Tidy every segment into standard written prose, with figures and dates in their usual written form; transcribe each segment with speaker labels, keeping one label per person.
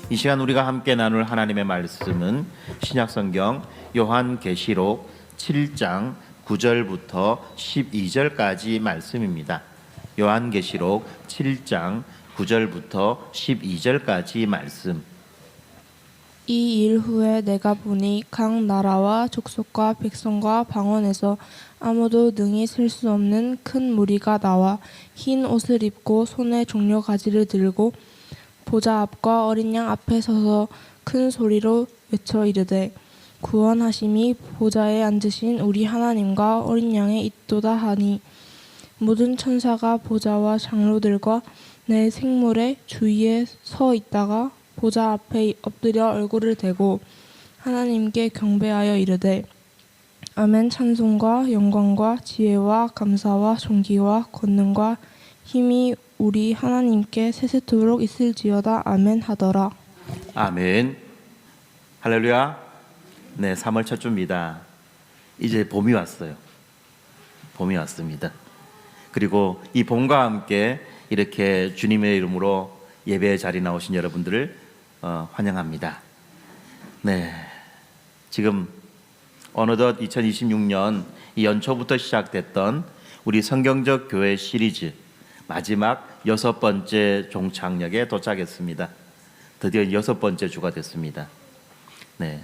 Speaker 1: 이 시간 우리가 함께 나눌 하나님의 말씀은 신약성경 요한계시록 7장 9절부터 12절까지 말씀입니다. 요한계시록 7장 9절부터 12절까지 말씀.
Speaker 2: 이 일 후에 내가 보니 각 나라와 족속과 백성과 방언에서 아무도 능히 셀 수 없는 큰 무리가 나와 흰 옷을 입고 손에 종려 가지를 들고 보좌 앞과 어린 양 앞에 서서 큰 소리로 외쳐 이르되 구원하심이 보좌에 앉으신 우리 하나님과 어린 양에 있도다 하니 모든 천사가 보좌와 장로들과 내 생물의 주위에 서 있다가 보좌 앞에 엎드려 얼굴을 대고 하나님께 경배하여 이르되 아멘. 찬송과 영광과 지혜와 감사와 존귀와 권능과 힘이 우리 하나님께 세세토록 있을지어다. 아멘 하더라.
Speaker 1: 아멘. 할렐루야. 네, 3월 첫 주입니다. 이제 봄이 왔어요. 봄이 왔습니다. 그리고 이 봄과 함께 이렇게 주님의 이름으로 예배의 자리에 나오신 여러분들을 환영합니다. 네, 지금 어느덧 2026년 이 연초부터 시작됐던 우리 성경적 교회 시리즈 마지막 6번째 종착역에 도착했습니다. 드디어 6번째 주가 됐습니다. 네,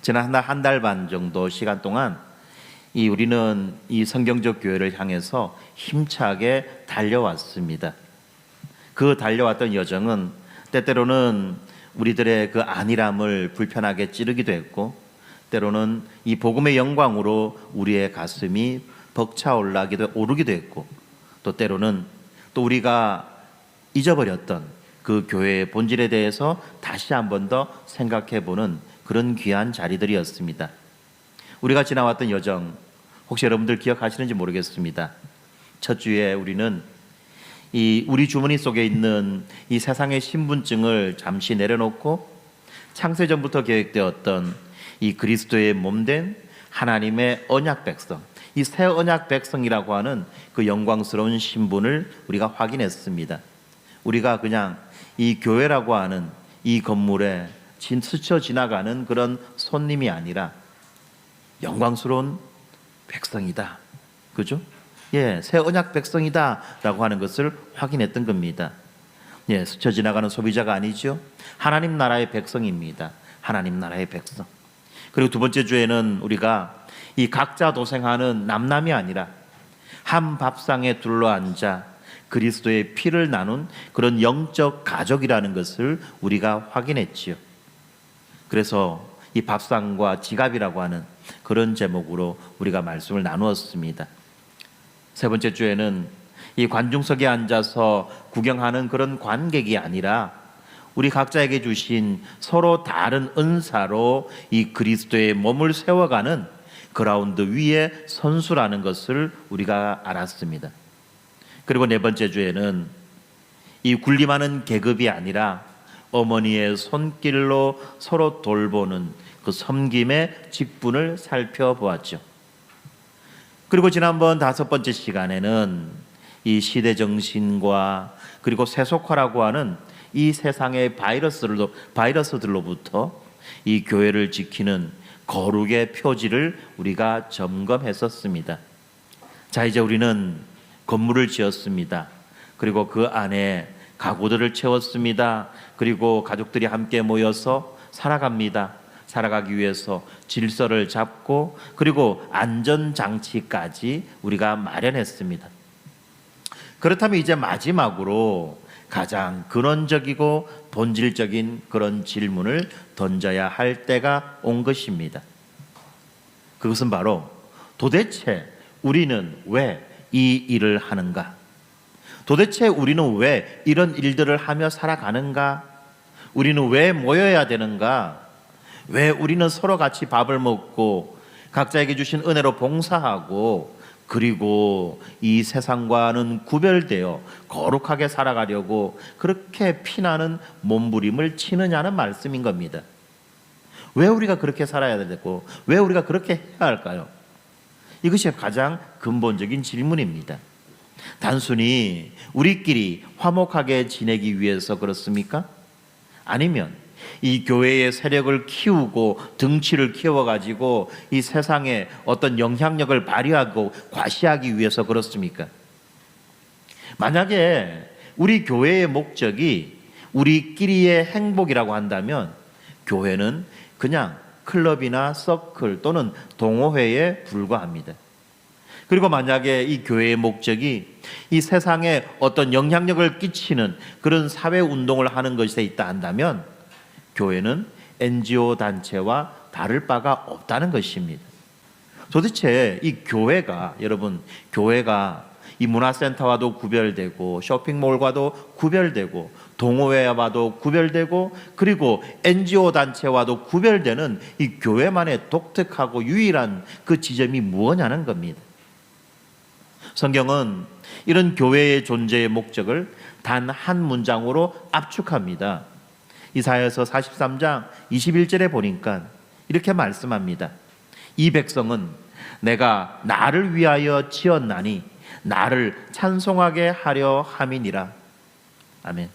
Speaker 1: 지난 한 달 반 정도 시간 동안 우리는 이 성경적 교회를 향해서 힘차게 달려왔습니다. 그 달려왔던 여정은 때때로는 우리들의 그 안일함을 불편하게 찌르기도 했고, 때로는 이 복음의 영광으로 우리의 가슴이 벅차올라기도 오르기도 했고, 또 때로는 또 우리가 잊어버렸던 그 교회의 본질에 대해서 다시 한 번 더 생각해보는 그런 귀한 자리들이었습니다. 우리가 지나왔던 여정, 혹시 여러분들 기억하시는지 모르겠습니다. 첫 주에 우리는 우리 주머니 속에 있는 이 세상의 신분증을 잠시 내려놓고 창세전부터 계획되었던 이 그리스도의 몸된 하나님의 언약 백성, 이 새 언약 백성이라고 하는 그 영광스러운 신분을 우리가 확인했습니다. 우리가 그냥 이 교회라고 하는 이 건물에 스쳐 지나가는 그런 손님이 아니라 영광스러운 백성이다. 그죠? 예, 새 언약 백성이다 라고 하는 것을 확인했던 겁니다. 예, 스쳐 지나가는 소비자가 아니죠. 하나님 나라의 백성입니다. 하나님 나라의 백성. 그리고 두 번째 주에는 우리가 이 각자 도생하는 남남이 아니라 한 밥상에 둘러앉아 그리스도의 피를 나눈 그런 영적 가족이라는 것을 우리가 확인했지요. 그래서 이 밥상과 지갑이라고 하는 그런 제목으로 우리가 말씀을 나누었습니다. 세 번째 주에는 이 관중석에 앉아서 구경하는 그런 관객이 아니라 우리 각자에게 주신 서로 다른 은사로 이 그리스도의 몸을 세워가는 그라운드 위의 선수라는 것을 우리가 알았습니다. 그리고 네 번째 주에는 이 군림하는 계급이 아니라 어머니의 손길로 서로 돌보는 그 섬김의 직분을 살펴보았죠. 그리고 지난번 다섯 번째 시간에는 이 시대 정신과 그리고 세속화라고 하는 이 세상의 바이러스들로부터 이 교회를 지키는 거룩의 표지를 우리가 점검했었습니다. 자, 이제 우리는 건물을 지었습니다. 그리고 그 안에 가구들을 채웠습니다. 그리고 가족들이 함께 모여서 살아갑니다. 살아가기 위해서 질서를 잡고 그리고 안전장치까지 우리가 마련했습니다. 그렇다면 이제 마지막으로 가장 근원적이고 본질적인 그런 질문을 던져야 할 때가 온 것입니다. 그것은 바로 도대체 우리는 왜 이 일을 하는가? 도대체 우리는 왜 이런 일들을 하며 살아가는가? 우리는 왜 모여야 되는가? 왜 우리는 서로 같이 밥을 먹고 각자에게 주신 은혜로 봉사하고 그리고 이 세상과는 구별되어 거룩하게 살아가려고 그렇게 피나는 몸부림을 치느냐는 말씀인 겁니다. 왜 우리가 그렇게 살아야 되고 왜 우리가 그렇게 해야 할까요? 이것이 가장 근본적인 질문입니다. 단순히 우리끼리 화목하게 지내기 위해서 그렇습니까? 아니면 이 교회의 세력을 키우고 등치를 키워가지고 이 세상에 어떤 영향력을 발휘하고 과시하기 위해서 그렇습니까? 만약에 우리 교회의 목적이 우리끼리의 행복이라고 한다면 교회는 그냥 클럽이나 서클 또는 동호회에 불과합니다. 그리고 만약에 이 교회의 목적이 이 세상에 어떤 영향력을 끼치는 그런 사회 운동을 하는 것에 있다 한다면 교회는 NGO 단체와 다를 바가 없다는 것입니다. 도대체 이 교회가, 여러분, 교회가 이 문화센터와도 구별되고 쇼핑몰과도 구별되고 동호회와도 구별되고 그리고 NGO 단체와도 구별되는 이 교회만의 독특하고 유일한 그 지점이 무엇냐는 겁니다. 성경은 이런 교회의 존재의 목적을 단 한 문장으로 압축합니다. 이사야서 43장 21절에 보니까 이렇게 말씀합니다. 이 백성은 내가 나를 위하여 지었나니 나를 찬송하게 하려 함이니라. 아멘.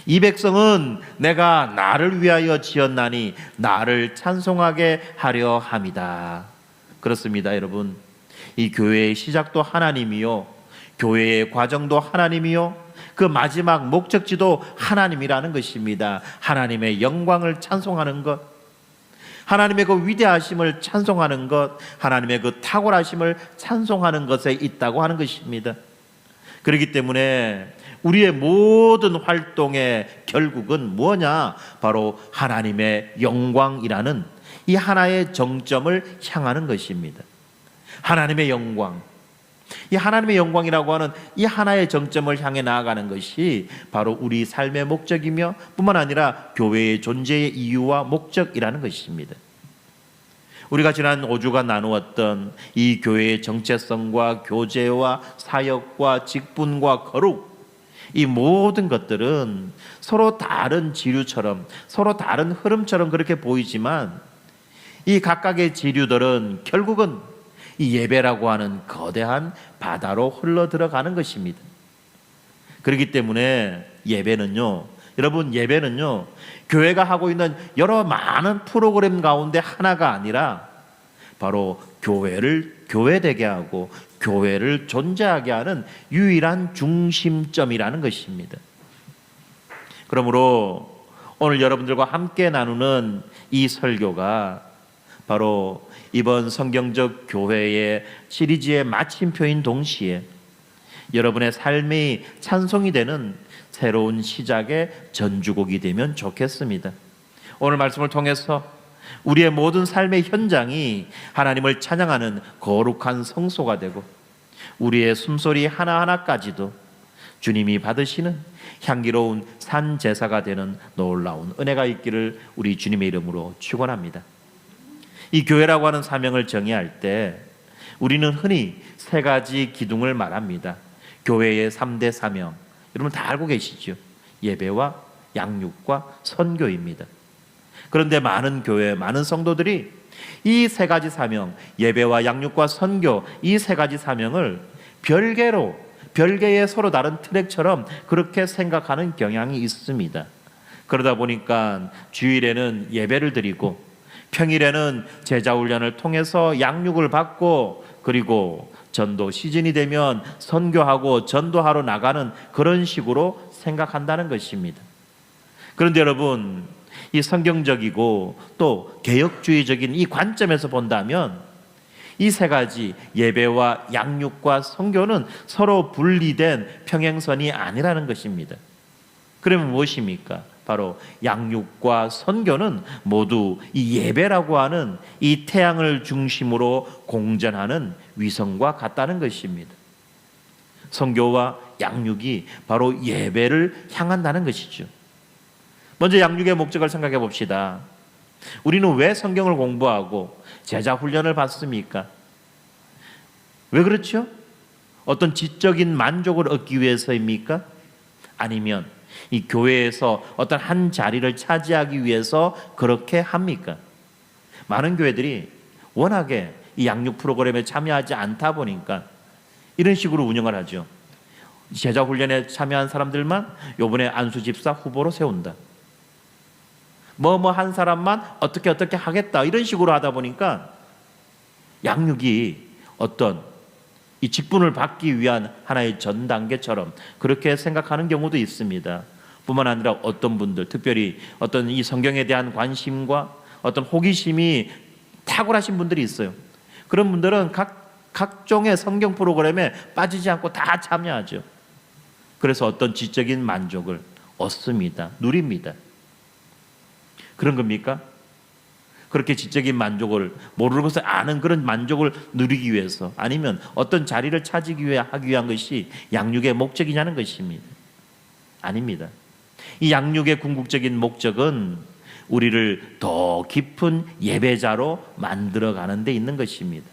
Speaker 1: 이 백성은 내가 나를 위하여 지었나니 나를 찬송하게 하려 함이다. 그렇습니다, 여러분. 이 교회의 시작도 하나님이요, 교회의 과정도 하나님이요, 그 마지막 목적지도 하나님이라는 것입니다. 하나님의 영광을 찬송하는 것, 하나님의 그 위대하심을 찬송하는 것, 하나님의 그 탁월하심을 찬송하는 것에 있다고 하는 것입니다. 그렇기 때문에 우리의 모든 활동의 결국은 뭐냐? 바로 하나님의 영광이라는 이 하나의 정점을 향하는 것입니다. 하나님의 영광, 이 하나님의 영광이라고 하는 이 하나의 정점을 향해 나아가는 것이 바로 우리 삶의 목적이며 뿐만 아니라 교회의 존재의 이유와 목적이라는 것입니다. 우리가 지난 5주간 나누었던 이 교회의 정체성과 교제와 사역과 직분과 거룩, 이 모든 것들은 서로 다른 지류처럼, 서로 다른 흐름처럼 그렇게 보이지만 이 각각의 지류들은 결국은 이 예배라고 하는 거대한 바다로 흘러 들어가는 것입니다. 그렇기 때문에 예배는요, 여러분, 예배는요, 교회가 하고 있는 여러 많은 프로그램 가운데 하나가 아니라 바로 교회를 교회되게 하고 교회를 존재하게 하는 유일한 중심점이라는 것입니다. 그러므로 오늘 여러분들과 함께 나누는 이 설교가 바로 이번 성경적 교회의 시리즈의 마침표인 동시에 여러분의 삶이 찬송이 되는 새로운 시작의 전주곡이 되면 좋겠습니다. 오늘 말씀을 통해서 우리의 모든 삶의 현장이 하나님을 찬양하는 거룩한 성소가 되고 우리의 숨소리 하나하나까지도 주님이 받으시는 향기로운 산 제사가 되는 놀라운 은혜가 있기를 우리 주님의 이름으로 축원합니다. 이 교회라고 하는 사명을 정의할 때 우리는 흔히 세 가지 기둥을 말합니다. 교회의 3대 사명, 여러분 다 알고 계시죠? 예배와 양육과 선교입니다. 그런데 많은 교회, 많은 성도들이 이 세 가지 사명, 예배와 양육과 선교, 이 세 가지 사명을 별개의 서로 다른 트랙처럼 그렇게 생각하는 경향이 있습니다. 그러다 보니까 주일에는 예배를 드리고 평일에는 제자훈련을 통해서 양육을 받고 그리고 전도 시즌이 되면 선교하고 전도하러 나가는 그런 식으로 생각한다는 것입니다. 그런데 여러분, 이 성경적이고 또 개혁주의적인 이 관점에서 본다면 이 세 가지 예배와 양육과 선교는 서로 분리된 평행선이 아니라는 것입니다. 그러면 무엇입니까? 바로 양육과 선교는 모두 이 예배라고 하는 이 태양을 중심으로 공전하는 위성과 같다는 것입니다. 선교와 양육이 바로 예배를 향한다는 것이죠. 먼저 양육의 목적을 생각해 봅시다. 우리는 왜 성경을 공부하고 제자 훈련을 받습니까? 왜 그렇죠? 어떤 지적인 만족을 얻기 위해서입니까? 아니면 이 교회에서 어떤 한 자리를 차지하기 위해서 그렇게 합니까? 많은 교회들이 워낙에 이 양육 프로그램에 참여하지 않다 보니까 이런 식으로 운영을 하죠. 제자 훈련에 참여한 사람들만 이번에 안수 집사 후보로 세운다. 뭐뭐 한 사람만 어떻게 하겠다 이런 식으로 하다 보니까 양육이 어떤 이 직분을 받기 위한 하나의 전 단계처럼 그렇게 생각하는 경우도 있습니다. 뿐만 아니라 어떤 분들, 특별히 어떤 이 성경에 대한 관심과 어떤 호기심이 탁월하신 분들이 있어요. 그런 분들은 각종의 성경 프로그램에 빠지지 않고 다 참여하죠. 그래서 어떤 지적인 만족을 얻습니다. 누립니다. 그런 겁니까? 그렇게 지적인 만족을 모르는 것을 아는 그런 만족을 누리기 위해서, 아니면 어떤 자리를 차지하기 위해 하기 위한 것이 양육의 목적이냐는 것입니다. 아닙니다. 이 양육의 궁극적인 목적은 우리를 더 깊은 예배자로 만들어가는 데 있는 것입니다.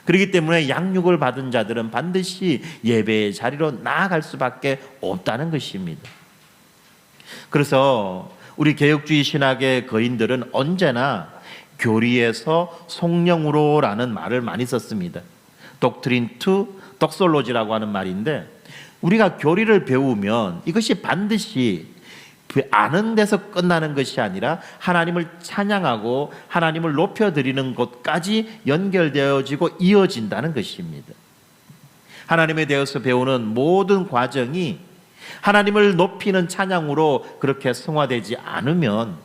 Speaker 1: 그렇기 때문에 양육을 받은 자들은 반드시 예배의 자리로 나아갈 수밖에 없다는 것입니다. 그래서 우리 개혁주의 신학의 거인들은 언제나 교리에서 성령으로라는 말을 많이 썼습니다. doctrine to doxology라고 하는 말인데, 우리가 교리를 배우면 이것이 반드시 아는 데서 끝나는 것이 아니라 하나님을 찬양하고 하나님을 높여드리는 것까지 연결되어지고 이어진다는 것입니다. 하나님에 대해서 배우는 모든 과정이 하나님을 높이는 찬양으로 그렇게 승화되지 않으면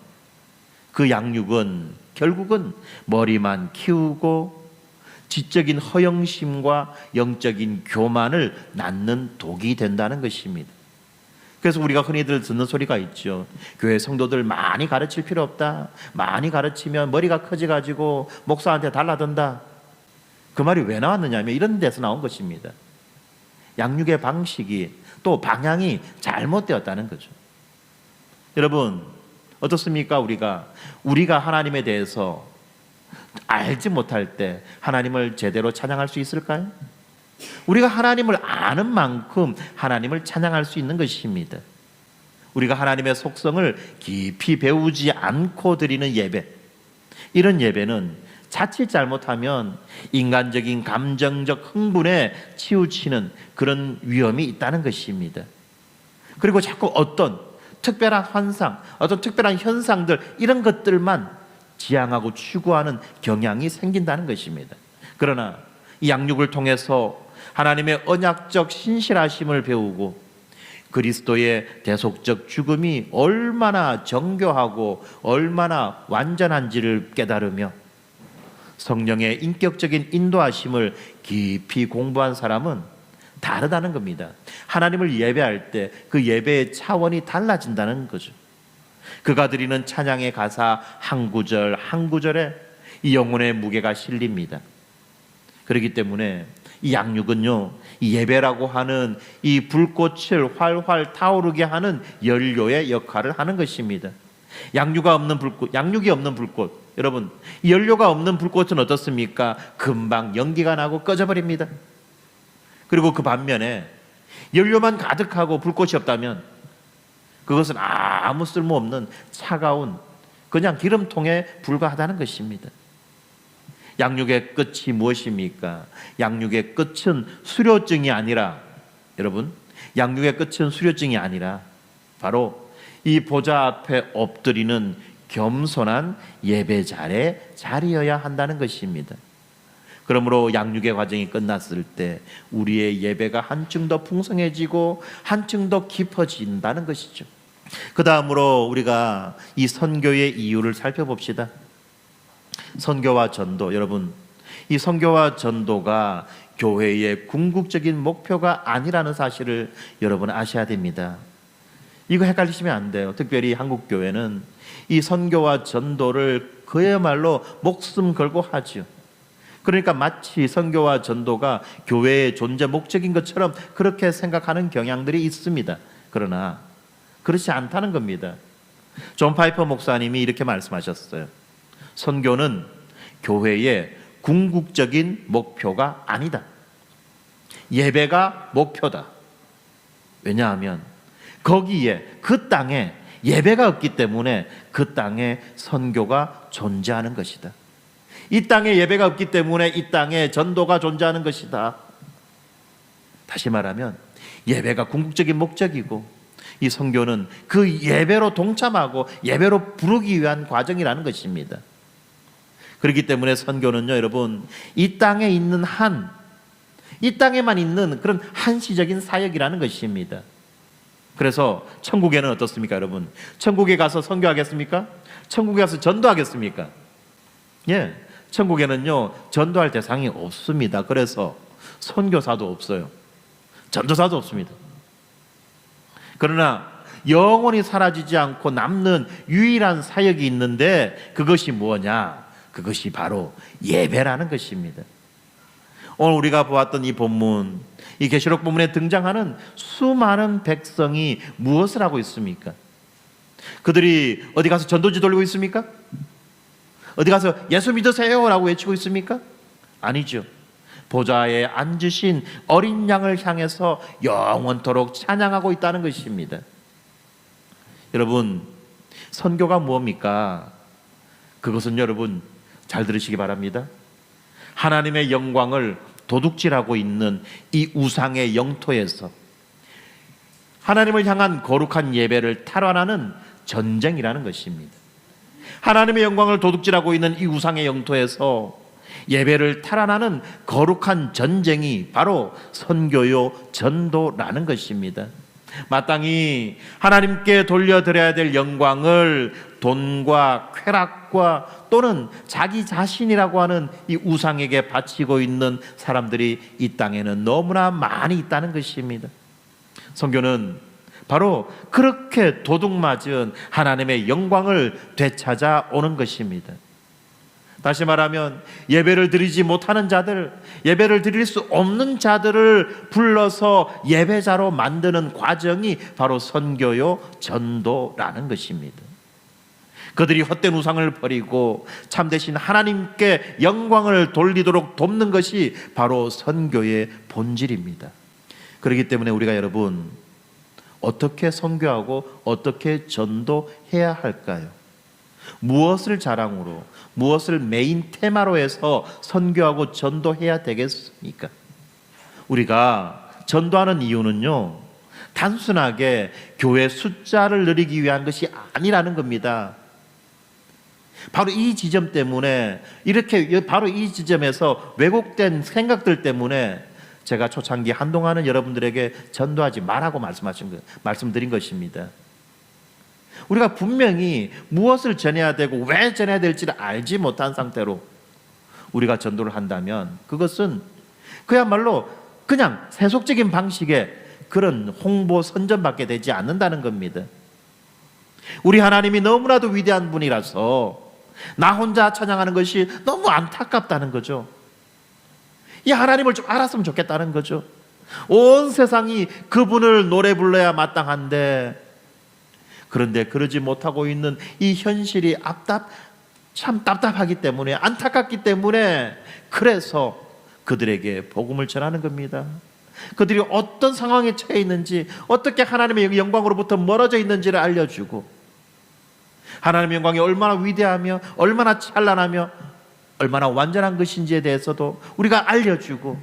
Speaker 1: 그 양육은 결국은 머리만 키우고 지적인 허영심과 영적인 교만을 낳는 독이 된다는 것입니다. 그래서 우리가 흔히들 듣는 소리가 있죠. 교회 성도들 많이 가르칠 필요 없다. 많이 가르치면 머리가 커져가지고 목사한테 달라든다. 그 말이 왜 나왔느냐면 이런 데서 나온 것입니다. 양육의 방식이 또 방향이 잘못되었다는 거죠. 여러분 어떻습니까? 우리가 하나님에 대해서 알지 못할 때 하나님을 제대로 찬양할 수 있을까요? 우리가 하나님을 아는 만큼 하나님을 찬양할 수 있는 것입니다. 우리가 하나님의 속성을 깊이 배우지 않고 드리는 예배, 이런 예배는 자칫 잘못하면 인간적인 감정적 흥분에 치우치는 그런 위험이 있다는 것입니다. 그리고 자꾸 어떤 특별한 환상, 어떤 특별한 현상들, 이런 것들만 지향하고 추구하는 경향이 생긴다는 것입니다. 그러나 이 양육을 통해서 하나님의 언약적 신실하심을 배우고 그리스도의 대속적 죽음이 얼마나 정교하고 얼마나 완전한지를 깨달으며 성령의 인격적인 인도하심을 깊이 공부한 사람은 다르다는 겁니다. 하나님을 예배할 때 그 예배의 차원이 달라진다는 거죠. 그가 드리는 찬양의 가사 한 구절 한 구절에 이 영혼의 무게가 실립니다. 그렇기 때문에 이 양육은요, 이 예배라고 하는 이 불꽃을 활활 타오르게 하는 연료의 역할을 하는 것입니다. 양육이 없는 불꽃, 여러분, 이 연료가 없는 불꽃은 어떻습니까? 금방 연기가 나고 꺼져버립니다. 그리고 그 반면에 연료만 가득하고 불꽃이 없다면 그것은 아무 쓸모없는 차가운 그냥 기름통에 불과하다는 것입니다. 양육의 끝이 무엇입니까? 양육의 끝은 수료증이 아니라, 여러분, 양육의 끝은 수료증이 아니라 바로 이 보좌 앞에 엎드리는 겸손한 예배자의 자리여야 한다는 것입니다. 그러므로 양육의 과정이 끝났을 때 우리의 예배가 한층 더 풍성해지고 한층 더 깊어진다는 것이죠. 그 다음으로 우리가 이 선교의 이유를 살펴봅시다. 선교와 전도, 여러분, 이 선교와 전도가 교회의 궁극적인 목표가 아니라는 사실을 여러분 아셔야 됩니다. 이거 헷갈리시면 안 돼요. 특별히 한국 교회는 이 선교와 전도를 그야말로 목숨 걸고 하죠. 그러니까 마치 선교와 전도가 교회의 존재 목적인 것처럼 그렇게 생각하는 경향들이 있습니다. 그러나 그렇지 않다는 겁니다. 존 파이퍼 목사님이 이렇게 말씀하셨어요. 선교는 교회의 궁극적인 목표가 아니다. 예배가 목표다. 왜냐하면 거기에 그 땅에 예배가 없기 때문에 그 땅에 선교가 존재하는 것이다. 이 땅에 예배가 없기 때문에 이 땅에 전도가 존재하는 것이다. 다시 말하면 예배가 궁극적인 목적이고 이 선교는 그 예배로 동참하고 예배로 부르기 위한 과정이라는 것입니다. 그렇기 때문에 선교는요, 여러분, 이 땅에 있는 이 땅에만 있는 그런 한시적인 사역이라는 것입니다. 그래서 천국에는 어떻습니까, 여러분? 천국에 가서 선교하겠습니까? 천국에 가서 전도하겠습니까? 예, 천국에는요, 전도할 대상이 없습니다. 그래서 선교사도 없어요. 전도사도 없습니다. 그러나 영원히 사라지지 않고 남는 유일한 사역이 있는데 그것이 뭐냐? 그것이 바로 예배라는 것입니다. 오늘 우리가 보았던 이 본문, 이 계시록 본문에 등장하는 수많은 백성이 무엇을 하고 있습니까? 그들이 어디 가서 전도지 돌리고 있습니까? 어디 가서 예수 믿으세요 라고 외치고 있습니까? 아니죠. 보좌에 앉으신 어린 양을 향해서 영원토록 찬양하고 있다는 것입니다. 여러분, 선교가 무엇입니까? 그것은 여러분 잘 들으시기 바랍니다. 하나님의 영광을 도둑질하고 있는 이 우상의 영토에서 하나님을 향한 거룩한 예배를 탈환하는 전쟁이라는 것입니다. 하나님의 영광을 도둑질하고 있는 이 우상의 영토에서 예배를 탈환하는 거룩한 전쟁이 바로 선교요 전도라는 것입니다. 마땅히 하나님께 돌려드려야 될 영광을 돈과 쾌락과 또는 자기 자신이라고 하는 이 우상에게 바치고 있는 사람들이 이 땅에는 너무나 많이 있다는 것입니다. 선교는 바로 그렇게 도둑맞은 하나님의 영광을 되찾아 오는 것입니다. 다시 말하면 예배를 드리지 못하는 자들, 예배를 드릴 수 없는 자들을 불러서 예배자로 만드는 과정이 바로 선교요 전도라는 것입니다. 그들이 헛된 우상을 버리고 참되신 하나님께 영광을 돌리도록 돕는 것이 바로 선교의 본질입니다. 그렇기 때문에 우리가 여러분 어떻게 선교하고 어떻게 전도해야 할까요? 무엇을 자랑으로, 무엇을 메인 테마로 해서 선교하고 전도해야 되겠습니까? 우리가 전도하는 이유는요, 단순하게 교회 숫자를 늘리기 위한 것이 아니라는 겁니다. 바로 이 지점 때문에, 바로 이 지점에서 왜곡된 생각들 때문에 제가 초창기 한동안은 여러분들에게 전도하지 말라고 말씀드린 것입니다. 우리가 분명히 무엇을 전해야 되고 왜 전해야 될지를 알지 못한 상태로 우리가 전도를 한다면 그것은 그야말로 그냥 세속적인 방식의 그런 홍보 선전밖에 되지 않는다는 겁니다. 우리 하나님이 너무나도 위대한 분이라서 나 혼자 찬양하는 것이 너무 안타깝다는 거죠. 이 하나님을 좀 알았으면 좋겠다는 거죠. 온 세상이 그분을 노래 불러야 마땅한데, 그런데 그러지 못하고 있는 이 현실이 참 답답하기 때문에, 안타깝기 때문에, 그래서 그들에게 복음을 전하는 겁니다. 그들이 어떤 상황에 처해 있는지, 어떻게 하나님의 영광으로부터 멀어져 있는지를 알려주고, 하나님의 영광이 얼마나 위대하며 얼마나 찬란하며 얼마나 완전한 것인지에 대해서도 우리가 알려주고,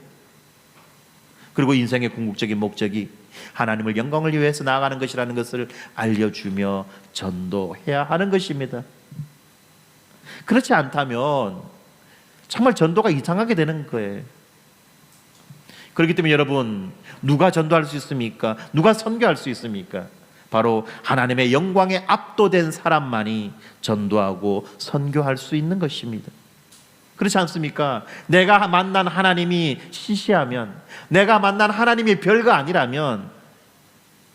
Speaker 1: 그리고 인생의 궁극적인 목적이 하나님을 영광을 위해서 나아가는 것이라는 것을 알려주며 전도해야 하는 것입니다. 그렇지 않다면 정말 전도가 이상하게 되는 거예요. 그렇기 때문에 여러분, 누가 전도할 수 있습니까? 누가 선교할 수 있습니까? 바로 하나님의 영광에 압도된 사람만이 전도하고 선교할 수 있는 것입니다. 그렇지 않습니까? 내가 만난 하나님이 시시하면, 내가 만난 하나님이 별거 아니라면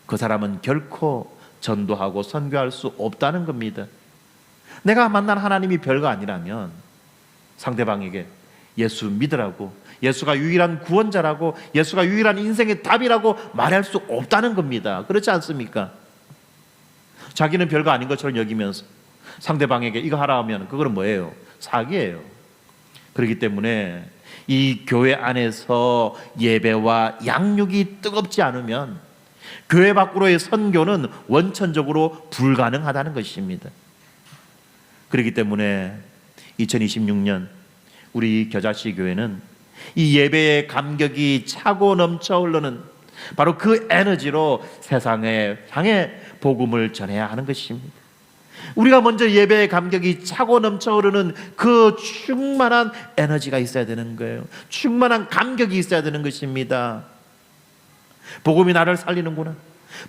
Speaker 1: 그 사람은 결코 전도하고 선교할 수 없다는 겁니다. 내가 만난 하나님이 별거 아니라면 상대방에게 예수 믿으라고, 예수가 유일한 구원자라고, 예수가 유일한 인생의 답이라고 말할 수 없다는 겁니다. 그렇지 않습니까? 자기는 별거 아닌 것처럼 여기면서 상대방에게 이거 하라 하면 그거는 뭐예요? 사기예요. 그렇기 때문에 이 교회 안에서 예배와 양육이 뜨겁지 않으면 교회 밖으로의 선교는 원천적으로 불가능하다는 것입니다. 그렇기 때문에 2026년 우리 겨자씨 교회는 이 예배의 감격이 차고 넘쳐 흐르는, 바로 그 에너지로 세상에 향해 복음을 전해야 하는 것입니다. 우리가 먼저 예배의 감격이 차고 넘쳐 흐르는 그 충만한 에너지가 있어야 되는 거예요. 충만한 감격이 있어야 되는 것입니다. 복음이 나를 살리는구나.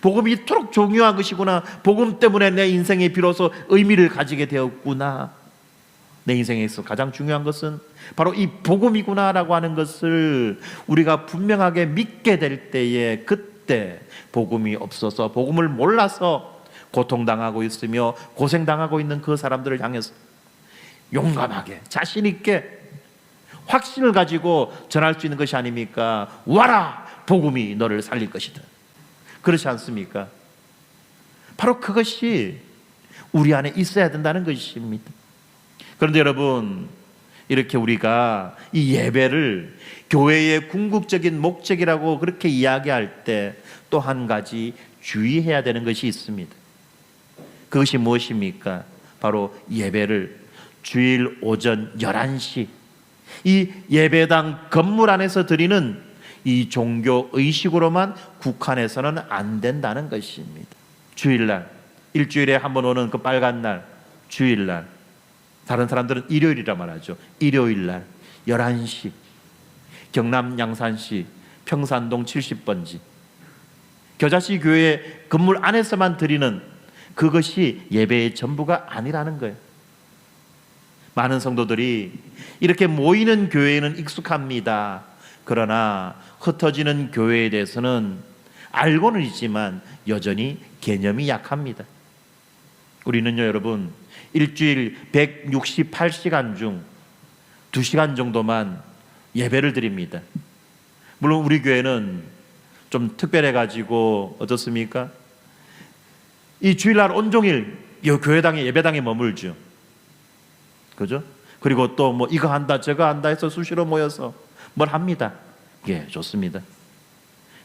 Speaker 1: 복음이 이토록 중요한 것이구나. 복음 때문에 내 인생에 비로소 의미를 가지게 되었구나. 내 인생에 있어 가장 중요한 것은 바로 이 복음이구나라고 하는 것을 우리가 분명하게 믿게 될 때에, 그때 복음이 없어서, 복음을 몰라서 고통당하고 있으며 고생당하고 있는 그 사람들을 향해서 용감하게 자신 있게 확신을 가지고 전할 수 있는 것이 아닙니까? 와라, 복음이 너를 살릴 것이다. 그렇지 않습니까? 바로 그것이 우리 안에 있어야 된다는 것입니다. 그런데 여러분, 이렇게 우리가 이 예배를 교회의 궁극적인 목적이라고 그렇게 이야기할 때 또 한 가지 주의해야 되는 것이 있습니다. 그것이 무엇입니까? 바로 예배를 주일 오전 11시 이 예배당 건물 안에서 드리는 이 종교 의식으로만 국한해서는 안 된다는 것입니다. 주일날, 일주일에 한 번 오는 그 빨간 날, 주일날, 다른 사람들은 일요일이라 말하죠. 일요일날 11시 경남 양산시 평산동 70번지 겨자씨 교회 건물 안에서만 드리는 그것이 예배의 전부가 아니라는 거예요. 많은 성도들이 이렇게 모이는 교회에는 익숙합니다. 그러나 흩어지는 교회에 대해서는 알고는 있지만 여전히 개념이 약합니다. 우리는요, 여러분, 일주일 168시간 중 2시간 정도만 예배를 드립니다. 물론 우리 교회는 좀 특별해가지고 어떻습니까? 이 주일날 온종일 이 교회당에 예배당에 머물죠. 그죠? 그리고 또 뭐 이거 한다 저거 한다 해서 수시로 모여서 뭘 합니다. 예, 좋습니다.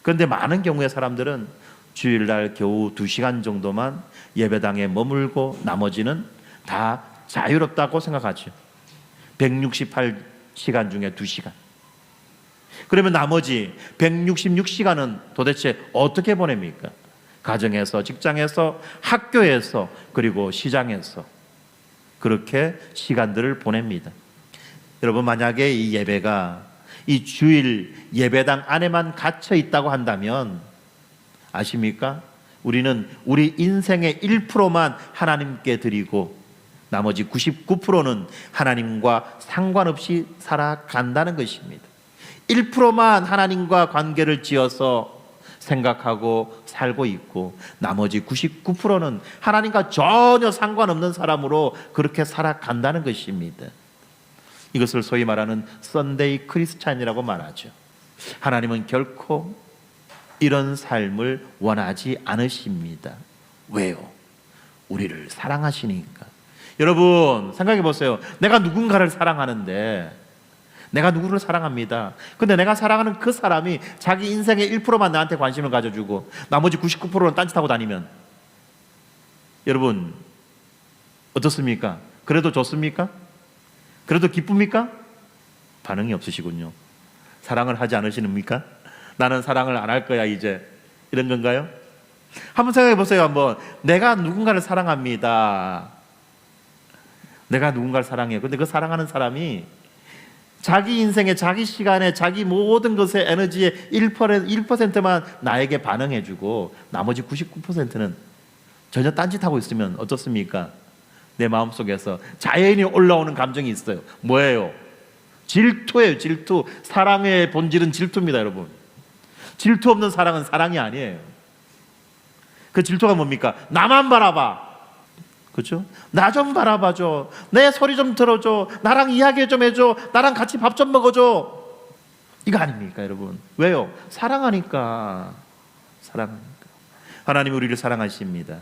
Speaker 1: 그런데 많은 경우에 사람들은 주일날 겨우 2시간 정도만 예배당에 머물고 나머지는 다 자유롭다고 생각하죠. 168시간 중에 2시간. 그러면 나머지 166시간은 도대체 어떻게 보냅니까? 가정에서, 직장에서, 학교에서, 그리고 시장에서 그렇게 시간들을 보냅니다. 여러분, 만약에 이 예배가 이 주일 예배당 안에만 갇혀 있다고 한다면 아십니까? 우리는 우리 인생의 1%만 하나님께 드리고 나머지 99%는 하나님과 상관없이 살아간다는 것입니다. 1%만 하나님과 관계를 지어서 생각하고 살고 있고 나머지 99%는 하나님과 전혀 상관없는 사람으로 그렇게 살아간다는 것입니다. 이것을 소위 말하는 썬데이 크리스찬이라고 말하죠. 하나님은 결코 이런 삶을 원하지 않으십니다. 왜요? 우리를 사랑하시니까. 여러분, 생각해 보세요. 내가 누군가를 사랑하는데, 내가 누구를 사랑합니다. 근데 내가 사랑하는 그 사람이 자기 인생의 1%만 나한테 관심을 가져주고 나머지 99%는 딴짓하고 다니면 여러분 어떻습니까? 그래도 좋습니까? 그래도 기쁩니까? 반응이 없으시군요. 사랑을 하지 않으시는입니까? 나는 사랑을 안 할 거야 이제, 이런 건가요? 한번 생각해 보세요. 한번 내가 누군가를 사랑합니다. 내가 누군가를 사랑해요. 근데 그 사랑하는 사람이 자기 인생에, 자기 시간에, 자기 모든 것의 에너지의 1%만 나에게 반응해주고 나머지 99%는 전혀 딴짓하고 있으면 어떻습니까? 내 마음속에서 자연히 올라오는 감정이 있어요. 뭐예요? 질투예요. 질투. 사랑의 본질은 질투입니다, 여러분. 질투 없는 사랑은 사랑이 아니에요. 그 질투가 뭡니까? 나만 바라봐. 그렇죠? 나 좀 바라봐줘. 내 소리 좀 들어줘. 나랑 이야기 좀 해줘. 나랑 같이 밥 좀 먹어줘. 이거 아닙니까, 여러분? 왜요? 사랑하니까. 사랑하니까. 하나님이 우리를 사랑하십니다.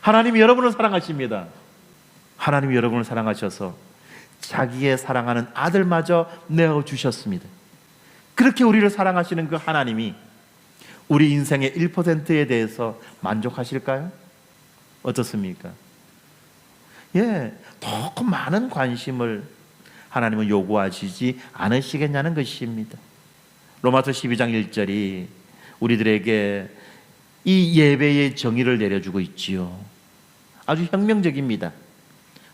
Speaker 1: 하나님이 여러분을 사랑하십니다. 하나님이 여러분을 사랑하셔서 자기의 사랑하는 아들마저 내어주셨습니다. 그렇게 우리를 사랑하시는 그 하나님이 우리 인생의 1%에 대해서 만족하실까요? 어떻습니까? 예, 더 많은 관심을 하나님은 요구하시지 않으시겠냐는 것입니다. 로마서 12장 1절이 우리들에게 이 예배의 정의를 내려주고 있지요. 아주 혁명적입니다.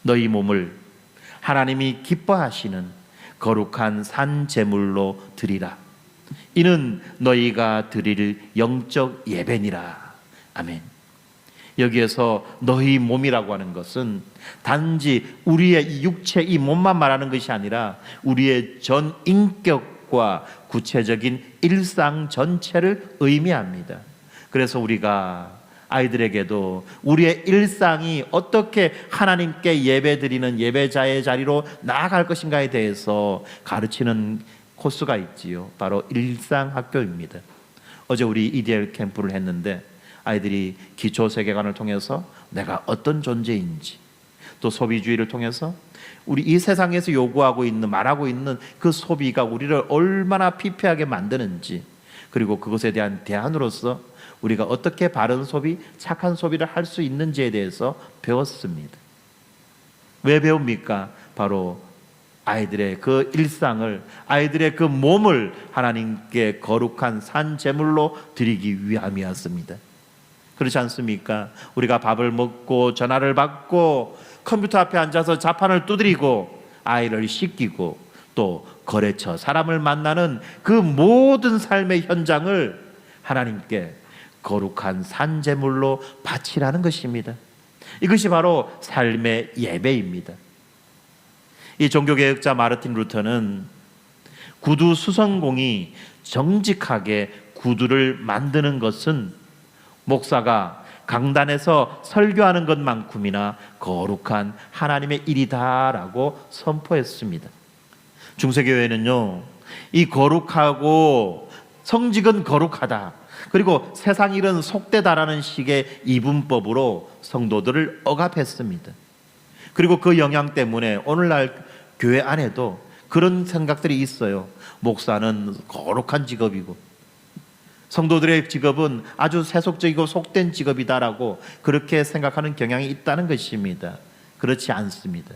Speaker 1: 너희 몸을 하나님이 기뻐하시는 거룩한 산 제물로 드리라. 이는 너희가 드릴 영적 예배니라. 아멘. 여기에서 너희 몸이라고 하는 것은 단지 우리의 이 육체, 이 몸만 말하는 것이 아니라 우리의 전 인격과 구체적인 일상 전체를 의미합니다. 그래서 우리가 아이들에게도 우리의 일상이 어떻게 하나님께 예배드리는 예배자의 자리로 나아갈 것인가에 대해서 가르치는 코스가 있지요. 바로 일상학교입니다. 어제 우리 EDL 캠프를 했는데 아이들이 기초 세계관을 통해서 내가 어떤 존재인지, 또 소비주의를 통해서 우리 이 세상에서 요구하고 있는, 말하고 있는 그 소비가 우리를 얼마나 피폐하게 만드는지, 그리고 그것에 대한 대안으로서 우리가 어떻게 바른 소비, 착한 소비를 할 수 있는지에 대해서 배웠습니다. 왜 배웁니까? 바로 아이들의 그 일상을, 아이들의 그 몸을 하나님께 거룩한 산 제물로 드리기 위함이었습니다. 그렇지 않습니까? 우리가 밥을 먹고 전화를 받고 컴퓨터 앞에 앉아서 자판을 두드리고 아이를 씻기고 또 거래처 사람을 만나는 그 모든 삶의 현장을 하나님께 거룩한 산 제물로 바치라는 것입니다. 이것이 바로 삶의 예배입니다. 이 종교개혁자 마르틴 루터는 구두 수선공이 정직하게 구두를 만드는 것은 목사가 강단에서 설교하는 것만큼이나 거룩한 하나님의 일이다라고 선포했습니다. 중세교회는요, 이 거룩하고 성직은 거룩하다, 그리고 세상 일은 속되다라는 식의 이분법으로 성도들을 억압했습니다. 그리고 그 영향 때문에 오늘날 교회 안에도 그런 생각들이 있어요. 목사는 거룩한 직업이고 성도들의 직업은 아주 세속적이고 속된 직업이다라고 그렇게 생각하는 경향이 있다는 것입니다. 그렇지 않습니다.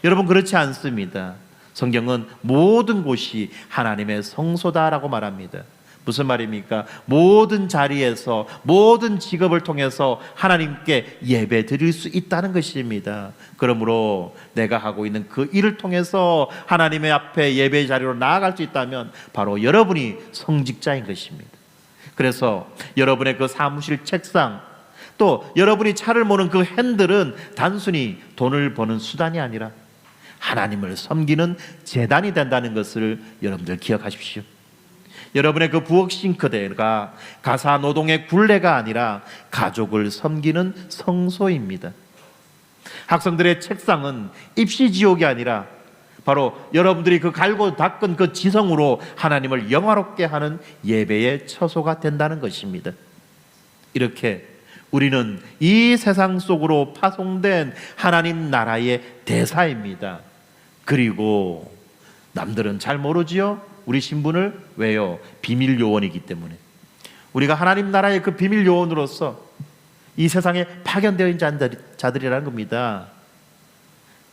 Speaker 1: 여러분, 그렇지 않습니다. 성경은 모든 곳이 하나님의 성소다라고 말합니다. 무슨 말입니까? 모든 자리에서 모든 직업을 통해서 하나님께 예배 드릴 수 있다는 것입니다. 그러므로 내가 하고 있는 그 일을 통해서 하나님의 앞에 예배 자리로 나아갈 수 있다면 바로 여러분이 성직자인 것입니다. 그래서 여러분의 그 사무실 책상, 또 여러분이 차를 모는 그 핸들은 단순히 돈을 버는 수단이 아니라 하나님을 섬기는 제단이 된다는 것을 여러분들 기억하십시오. 여러분의 그 부엌 싱크대가 가사 노동의 굴레가 아니라 가족을 섬기는 성소입니다. 학생들의 책상은 입시 지옥이 아니라 바로 여러분들이 그 갈고 닦은 그 지성으로 하나님을 영화롭게 하는 예배의 처소가 된다는 것입니다. 이렇게 우리는 이 세상 속으로 파송된 하나님 나라의 대사입니다. 그리고 남들은 잘 모르지요? 우리 신분을. 왜요? 비밀 요원이기 때문에. 우리가 하나님 나라의 그 비밀 요원으로서 이 세상에 파견되어 있는 자들이라는 겁니다.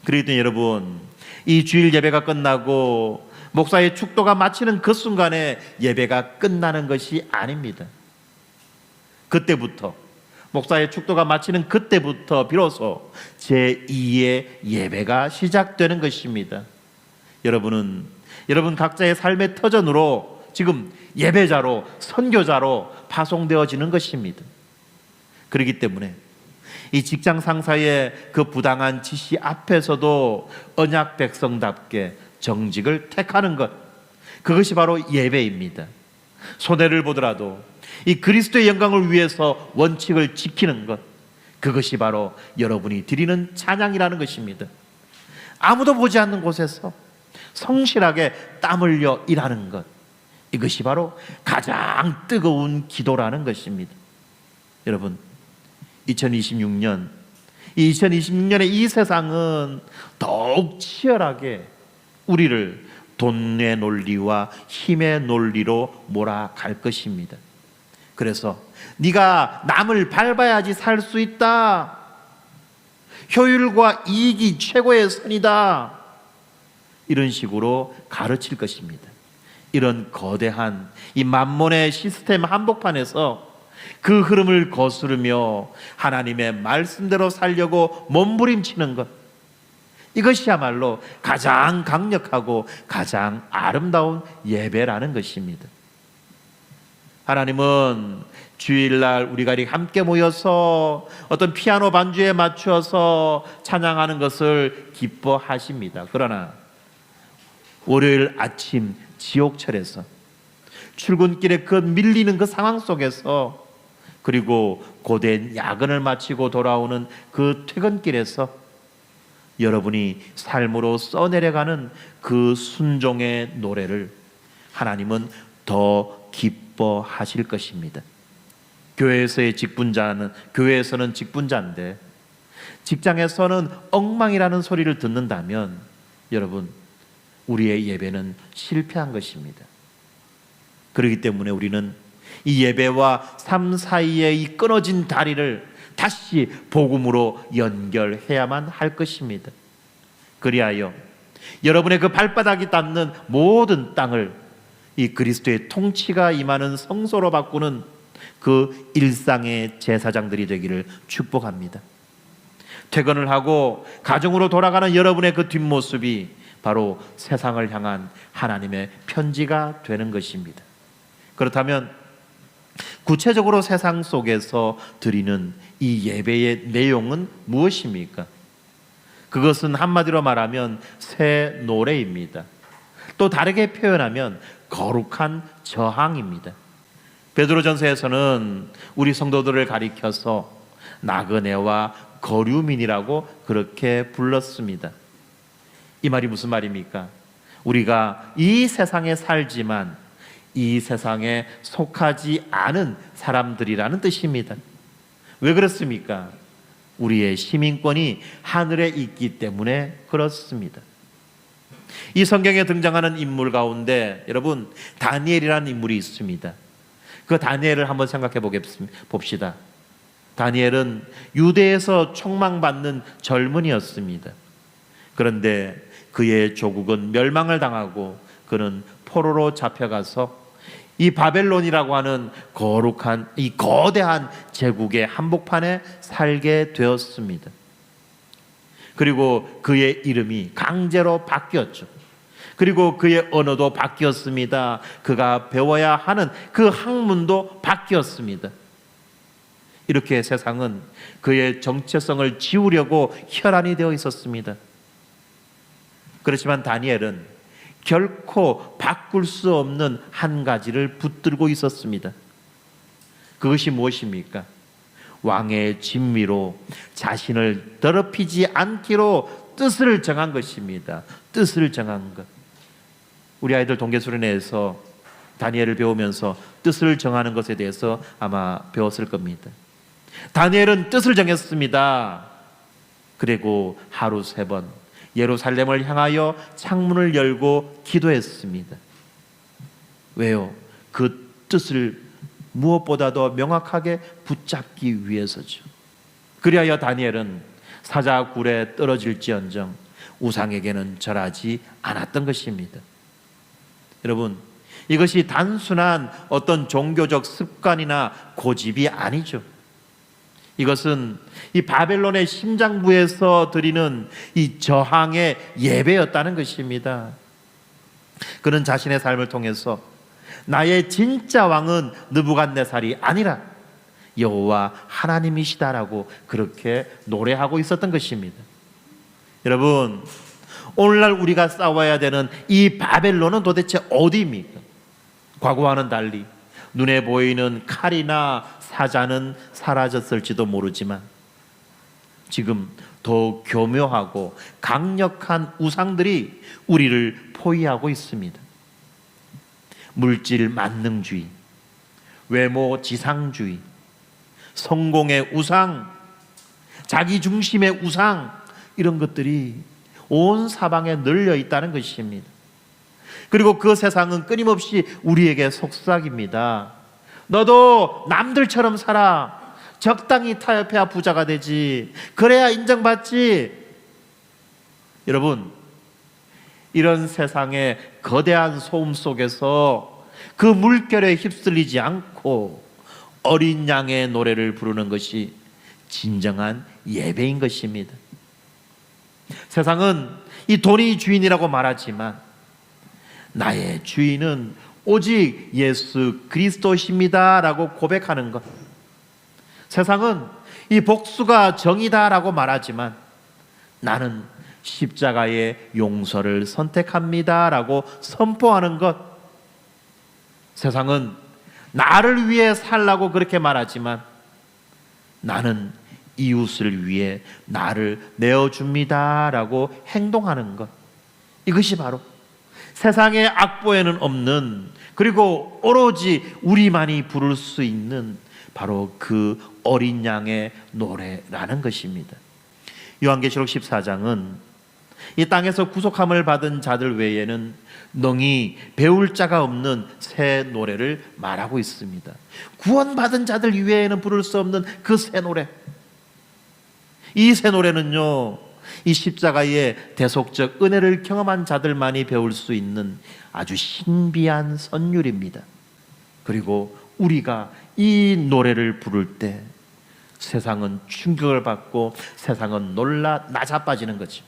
Speaker 1: 그렇기 때문에 여러분, 이 주일 예배가 끝나고 목사의 축도가 마치는 그 순간에 예배가 끝나는 것이 아닙니다. 그때부터, 목사의 축도가 마치는 그때부터 비로소 제2의 예배가 시작되는 것입니다. 여러분은 여러분 각자의 삶의 터전으로 지금 예배자로, 선교자로 파송되어지는 것입니다. 그렇기 때문에 이 직장 상사의 그 부당한 지시 앞에서도 언약 백성답게 정직을 택하는 것, 그것이 바로 예배입니다. 손해를 보더라도 이 그리스도의 영광을 위해서 원칙을 지키는 것, 그것이 바로 여러분이 드리는 찬양이라는 것입니다. 아무도 보지 않는 곳에서 성실하게 땀 흘려 일하는 것, 이것이 바로 가장 뜨거운 기도라는 것입니다. 여러분, 2026년에 이 세상은 더욱 치열하게 우리를 돈의 논리와 힘의 논리로 몰아갈 것입니다. 그래서 네가 남을 밟아야지 살 수 있다, 효율과 이익이 최고의 선이다, 이런 식으로 가르칠 것입니다. 이런 거대한 이 만몬의 시스템 한복판에서 그 흐름을 거스르며 하나님의 말씀대로 살려고 몸부림치는 것, 이것이야말로 가장 강력하고 가장 아름다운 예배라는 것입니다. 하나님은 주일날 우리가 이렇게 함께 모여서 어떤 피아노 반주에 맞추어서 찬양하는 것을 기뻐하십니다. 그러나 월요일 아침 지옥철에서 출근길에 그 밀리는 그 상황 속에서, 그리고 고된 야근을 마치고 돌아오는 그 퇴근길에서 여러분이 삶으로 써내려가는 그 순종의 노래를 하나님은 더 기뻐하실 것입니다. 교회에서는 직분자인데 직장에서는 엉망이라는 소리를 듣는다면 여러분, 우리의 예배는 실패한 것입니다. 그렇기 때문에 우리는 이 예배와 삶 사이의 이 끊어진 다리를 다시 복음으로 연결해야만 할 것입니다. 그리하여 여러분의 그 발바닥이 닿는 모든 땅을 이 그리스도의 통치가 임하는 성소로 바꾸는 그 일상의 제사장들이 되기를 축복합니다. 퇴근을 하고 가정으로 돌아가는 여러분의 그 뒷모습이 바로 세상을 향한 하나님의 편지가 되는 것입니다. 그렇다면 구체적으로 세상 속에서 드리는 이 예배의 내용은 무엇입니까? 그것은 한마디로 말하면 새 노래입니다. 또 다르게 표현하면 거룩한 저항입니다. 베드로전서에서는 우리 성도들을 가리켜서 나그네와 거류민이라고 그렇게 불렀습니다. 이 말이 무슨 말입니까? 우리가 이 세상에 살지만 이 세상에 속하지 않은 사람들이라는 뜻입니다. 왜 그렇습니까? 우리의 시민권이 하늘에 있기 때문에 그렇습니다. 이 성경에 등장하는 인물 가운데 여러분, 다니엘이라는 인물이 있습니다. 그 다니엘을 한번 생각해 봅시다. 다니엘은 유대에서 총망받는 젊은이였습니다. 그런데 그의 조국은 멸망을 당하고 그는 포로로 잡혀가서 이 바벨론이라고 하는 거룩한 이 거대한 제국의 한복판에 살게 되었습니다. 그리고 그의 이름이 강제로 바뀌었죠. 그리고 그의 언어도 바뀌었습니다. 그가 배워야 하는 그 학문도 바뀌었습니다. 이렇게 세상은 그의 정체성을 지우려고 혈안이 되어 있었습니다. 그렇지만 다니엘은 결코 바꿀 수 없는 한 가지를 붙들고 있었습니다. 그것이 무엇입니까? 왕의 진미로 자신을 더럽히지 않기로 뜻을 정한 것입니다. 뜻을 정한 것. 우리 아이들 동계수련회에서 다니엘을 배우면서 뜻을 정하는 것에 대해서 아마 배웠을 겁니다. 다니엘은 뜻을 정했습니다. 그리고 하루 3번 예루살렘을 향하여 창문을 열고 기도했습니다. 왜요? 그 뜻을 무엇보다도 명확하게 붙잡기 위해서죠. 그리하여 다니엘은 사자굴에 떨어질지언정 우상에게는 절하지 않았던 것입니다. 여러분, 이것이 단순한 어떤 종교적 습관이나 고집이 아니죠. 이것은 이 바벨론의 심장부에서 드리는 이 저항의 예배였다는 것입니다. 그는 자신의 삶을 통해서 나의 진짜 왕은 느부갓네살이 아니라 여호와 하나님이시다라고 그렇게 노래하고 있었던 것입니다. 여러분, 오늘날 우리가 싸워야 되는 이 바벨론은 도대체 어디입니까? 과거와는 달리 눈에 보이는 칼이나 사자는 사라졌을지도 모르지만 지금 더 교묘하고 강력한 우상들이 우리를 포위하고 있습니다. 물질 만능주의, 외모 지상주의, 성공의 우상, 자기 중심의 우상, 이런 것들이 온 사방에 널려 있다는 것입니다. 그리고 그 세상은 끊임없이 우리에게 속삭입니다. 너도 남들처럼 살아. 적당히 타협해야 부자가 되지. 그래야 인정받지. 여러분, 이런 세상의 거대한 소음 속에서 그 물결에 휩쓸리지 않고 어린 양의 노래를 부르는 것이 진정한 예배인 것입니다. 세상은 이 돈이 주인이라고 말하지만 나의 주인은 오직 예수 그리스도십니다 라고 고백하는 것. 세상은 이 복수가 정의다라고 말하지만 나는 십자가의 용서를 선택합니다 라고 선포하는 것. 세상은 나를 위해 살라고 그렇게 말하지만 나는 이웃을 위해 나를 내어줍니다 라고 행동하는 것. 이것이 바로 세상의 악보에는 없는, 그리고 오로지 우리만이 부를 수 있는 바로 그 어린 양의 노래라는 것입니다. 요한계시록 14장은 이 땅에서 구속함을 받은 자들 외에는 능히 배울 자가 없는 새 노래를 말하고 있습니다. 구원받은 자들 이외에는 부를 수 없는 그 새 노래. 이 새 노래는요, 이 십자가의 대속적 은혜를 경험한 자들만이 배울 수 있는 아주 신비한 선율입니다. 그리고 우리가 이 노래를 부를 때 세상은 충격을 받고 세상은 놀라 낮아빠지는 거죠.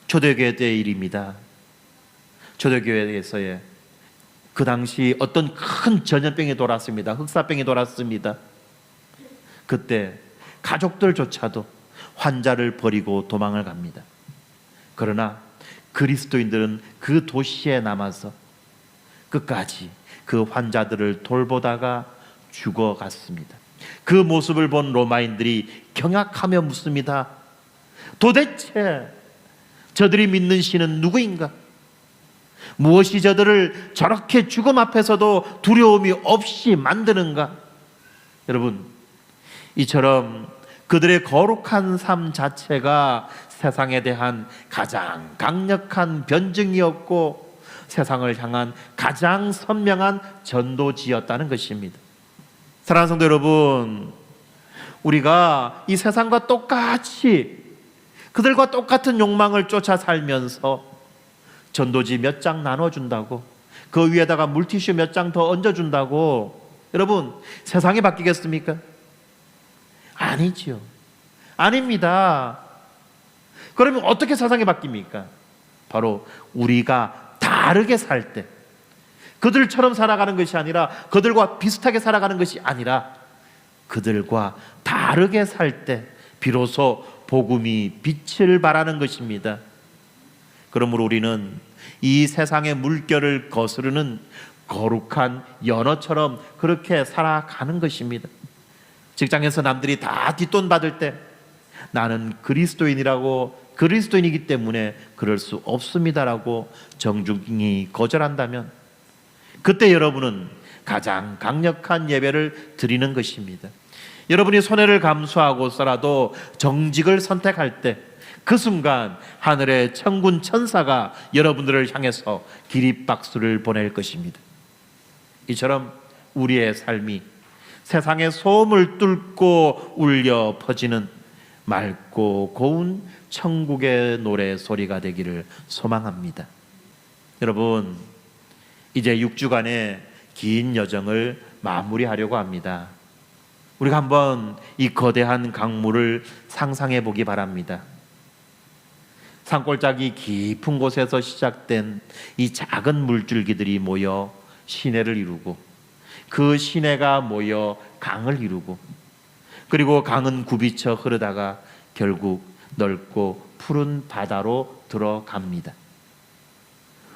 Speaker 1: 초대교회 때의 일입니다. 초대교회에서의 그 당시 어떤 큰 전염병이 돌았습니다. 흑사병이 돌았습니다. 그때 가족들조차도 환자를 버리고 도망을 갑니다. 그러나 그리스도인들은 그 도시에 남아서 끝까지 그 환자들을 돌보다가 죽어갔습니다. 그 모습을 본 로마인들이 경악하며 묻습니다. 도대체 저들이 믿는 신은 누구인가? 무엇이 저들을 저렇게 죽음 앞에서도 두려움이 없이 만드는가? 여러분, 이처럼 그들의 거룩한 삶 자체가 세상에 대한 가장 강력한 변증이었고 세상을 향한 가장 선명한 전도지였다는 것입니다. 사랑하는 성도 여러분, 우리가 이 세상과 똑같이 그들과 똑같은 욕망을 쫓아 살면서 전도지 몇 장 나눠준다고, 그 위에다가 물티슈 몇 장 더 얹어준다고 여러분 세상이 바뀌겠습니까? 아니죠. 아닙니다. 그러면 어떻게 세상이 바뀝니까? 바로 우리가 다르게 살 때, 그들처럼 살아가는 것이 아니라, 그들과 비슷하게 살아가는 것이 아니라 그들과 다르게 살 때 비로소 복음이 빛을 발하는 것입니다. 그러므로 우리는 이 세상의 물결을 거스르는 거룩한 연어처럼 그렇게 살아가는 것입니다. 직장에서 남들이 다 뒷돈 받을 때 나는 그리스도인이기 때문에 그럴 수 없습니다라고 정중히 거절한다면 그때 여러분은 가장 강력한 예배를 드리는 것입니다. 여러분이 손해를 감수하고서라도 정직을 선택할 때 그 순간 하늘의 천군 천사가 여러분들을 향해서 기립박수를 보낼 것입니다. 이처럼 우리의 삶이 세상의 소음을 뚫고 울려 퍼지는 맑고 고운 천국의 노래 소리가 되기를 소망합니다. 여러분, 이제 6주간의 긴 여정을 마무리하려고 합니다. 우리가 한번 이 거대한 강물을 상상해 보기 바랍니다. 산골짜기 깊은 곳에서 시작된 이 작은 물줄기들이 모여 시내를 이루고, 그 시내가 모여 강을 이루고, 그리고 강은 굽이쳐 흐르다가 결국 넓고 푸른 바다로 들어갑니다.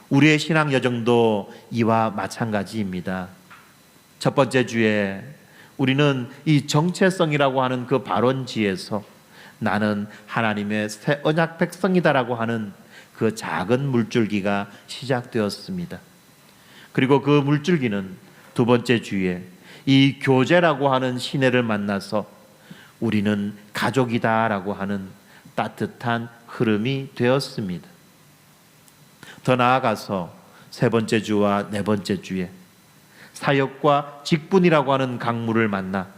Speaker 1: 우리의 신앙 여정도 이와 마찬가지입니다. 첫 번째 주에 우리는 이 정체성이라고 하는 그 발원지에서 나는 하나님의 새 언약 백성이다라고 하는 그 작은 물줄기가 시작되었습니다. 그리고 그 물줄기는 두 번째 주에 이 교제라고 하는 시내를 만나서 우리는 가족이다라고 하는 따뜻한 흐름이 되었습니다. 더 나아가서 세 번째 주와 네 번째 주에 사역과 직분이라고 하는 강물을 만나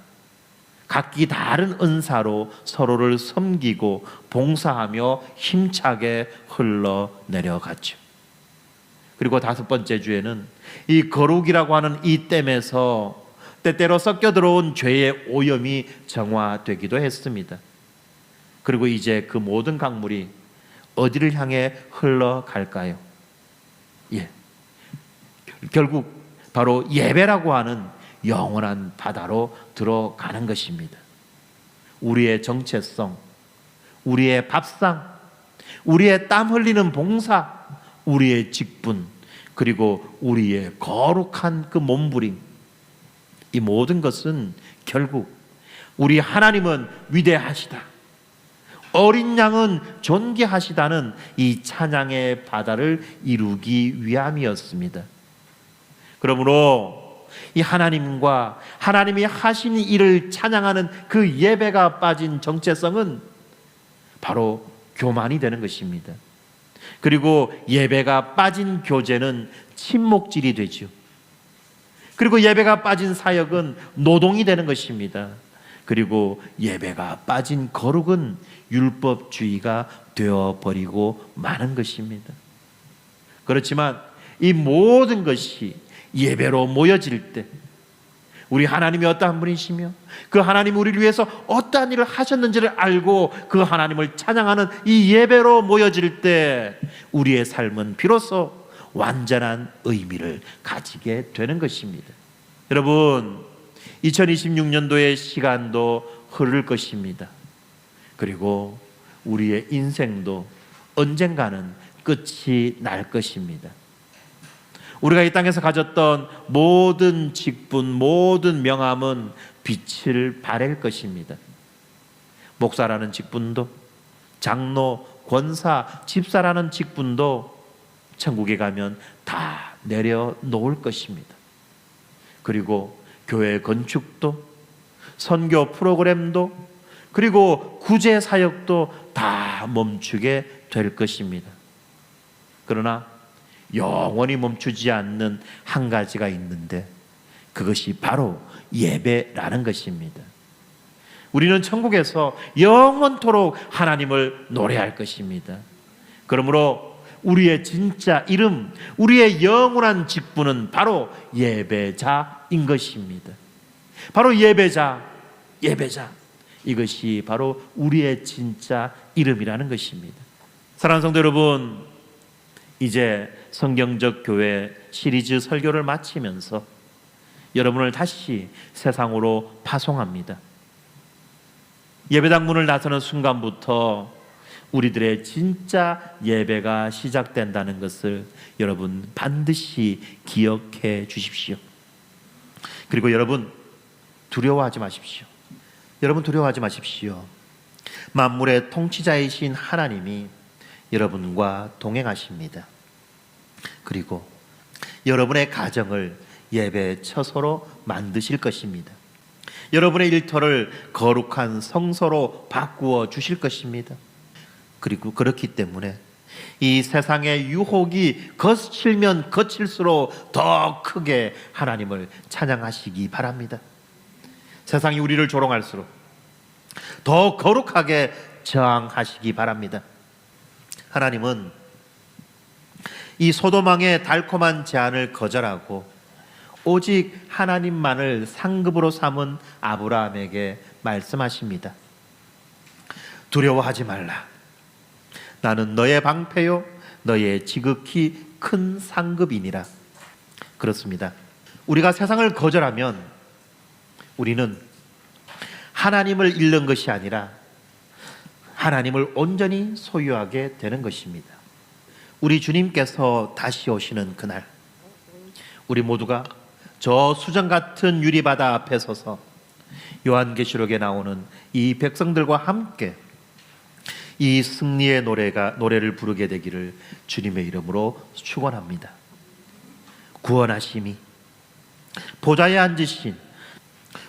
Speaker 1: 각기 다른 은사로 서로를 섬기고 봉사하며 힘차게 흘러내려갔죠. 그리고 다섯 번째 주에는 이 거룩이라고 하는 이 댐에서 때때로 섞여 들어온 죄의 오염이 정화되기도 했습니다. 그리고 이제 그 모든 강물이 어디를 향해 흘러갈까요? 결국 바로 예배라고 하는 영원한 바다로 들어가는 것입니다. 우리의 정체성, 우리의 밥상, 우리의 땀 흘리는 봉사, 우리의 직분, 그리고 우리의 거룩한 그 몸부림, 이 모든 것은 결국 우리 하나님은 위대하시다, 어린 양은 존귀하시다는 이 찬양의 바다를 이루기 위함이었습니다. 그러므로 이 하나님과 하나님이 하신 일을 찬양하는 그 예배가 빠진 정체성은 바로 교만이 되는 것입니다. 그리고 예배가 빠진 교제는 침묵질이 되죠. 그리고 예배가 빠진 사역은 노동이 되는 것입니다. 그리고 예배가 빠진 거룩은 율법주의가 되어버리고 마는 것입니다. 그렇지만 이 모든 것이 예배로 모여질 때 우리 하나님이 어떠한 분이시며 그 하나님이 우리를 위해서 어떠한 일을 하셨는지를 알고 그 하나님을 찬양하는 이 예배로 모여질 때 우리의 삶은 비로소 완전한 의미를 가지게 되는 것입니다. 여러분, 2026년도의 시간도 흐를 것입니다. 그리고 우리의 인생도 언젠가는 끝이 날 것입니다. 우리가 이 땅에서 가졌던 모든 직분, 모든 명함은 빛을 발할 것입니다. 목사라는 직분도, 장로, 권사, 집사라는 직분도 천국에 가면 다 내려놓을 것입니다. 그리고 교회 건축도, 선교 프로그램도, 그리고 구제 사역도 다 멈추게 될 것입니다. 그러나 영원히 멈추지 않는 한 가지가 있는데 그것이 바로 예배라는 것입니다. 우리는 천국에서 영원토록 하나님을 노래할 것입니다. 그러므로 우리의 진짜 이름, 우리의 영원한 직분은 바로 예배자인 것입니다. 바로 예배자. 이것이 바로 우리의 진짜 이름이라는 것입니다. 사랑하는 성도 여러분, 이제 성경적 교회 시리즈 설교를 마치면서 여러분을 다시 세상으로 파송합니다. 예배당 문을 나서는 순간부터 우리들의 진짜 예배가 시작된다는 것을 여러분 반드시 기억해 주십시오. 그리고 여러분 두려워하지 마십시오. 만물의 통치자이신 하나님이 여러분과 동행하십니다. 그리고 여러분의 가정을 예배 처소로 만드실 것입니다. 여러분의 일터를 거룩한 성소로 바꾸어 주실 것입니다. 그리고 그렇기 때문에 이 세상의 유혹이 거칠면 거칠수록 더 크게 하나님을 찬양하시기 바랍니다. 세상이 우리를 조롱할수록 더 거룩하게 저항하시기 바랍니다. 하나님은 이 소돔왕의 달콤한 제안을 거절하고 오직 하나님만을 상급으로 삼은 아브라함에게 말씀하십니다. 두려워하지 말라. 나는 너의 방패요 너의 지극히 큰 상급이니라. 그렇습니다. 우리가 세상을 거절하면 우리는 하나님을 잃는 것이 아니라 하나님을 온전히 소유하게 되는 것입니다. 우리 주님께서 다시 오시는 그날, 우리 모두가 저 수정 같은 유리바다 앞에 서서 요한계시록에 나오는 이 백성들과 함께 이 승리의 노래를 부르게 되기를 주님의 이름으로 축원합니다. 구원하심이 보좌에 앉으신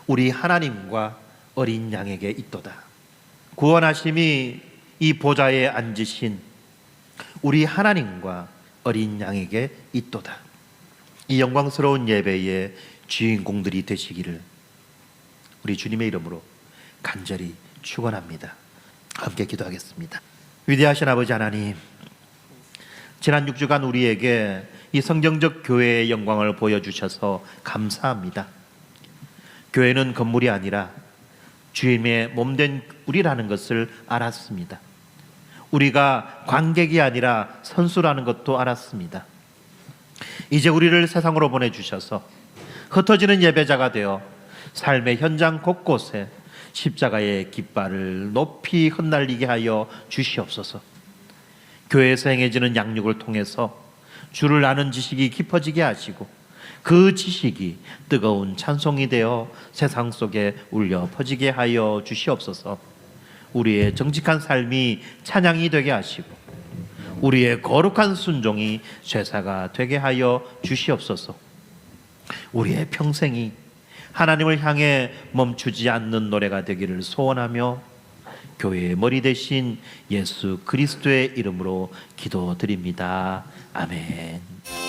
Speaker 1: 우리 하나님과 어린 양에게 있도다. 구원하심이 이 보좌에 앉으신 우리 하나님과 어린 양에게 있도다. 이 영광스러운 예배의 주인공들이 되시기를 우리 주님의 이름으로 간절히 축원합니다. 함께 기도하겠습니다. 위대하신 아버지 하나님, 지난 6주간 우리에게 이 성경적 교회의 영광을 보여주셔서 감사합니다. 교회는 건물이 아니라 주님의 몸된 우리라는 것을 알았습니다. 우리가 관객이 아니라 선수라는 것도 알았습니다. 이제 우리를 세상으로 보내주셔서 흩어지는 예배자가 되어 삶의 현장 곳곳에 십자가의 깃발을 높이 흩날리게 하여 주시옵소서. 교회에서 행해지는 양육을 통해서 주를 아는 지식이 깊어지게 하시고 그 지식이 뜨거운 찬송이 되어 세상 속에 울려 퍼지게 하여 주시옵소서. 우리의 정직한 삶이 찬양이 되게 하시고 우리의 거룩한 순종이 제사가 되게 하여 주시옵소서. 우리의 평생이 하나님을 향해 멈추지 않는 노래가 되기를 소원하며 교회의 머리 대신 예수 그리스도의 이름으로 기도드립니다. 아멘.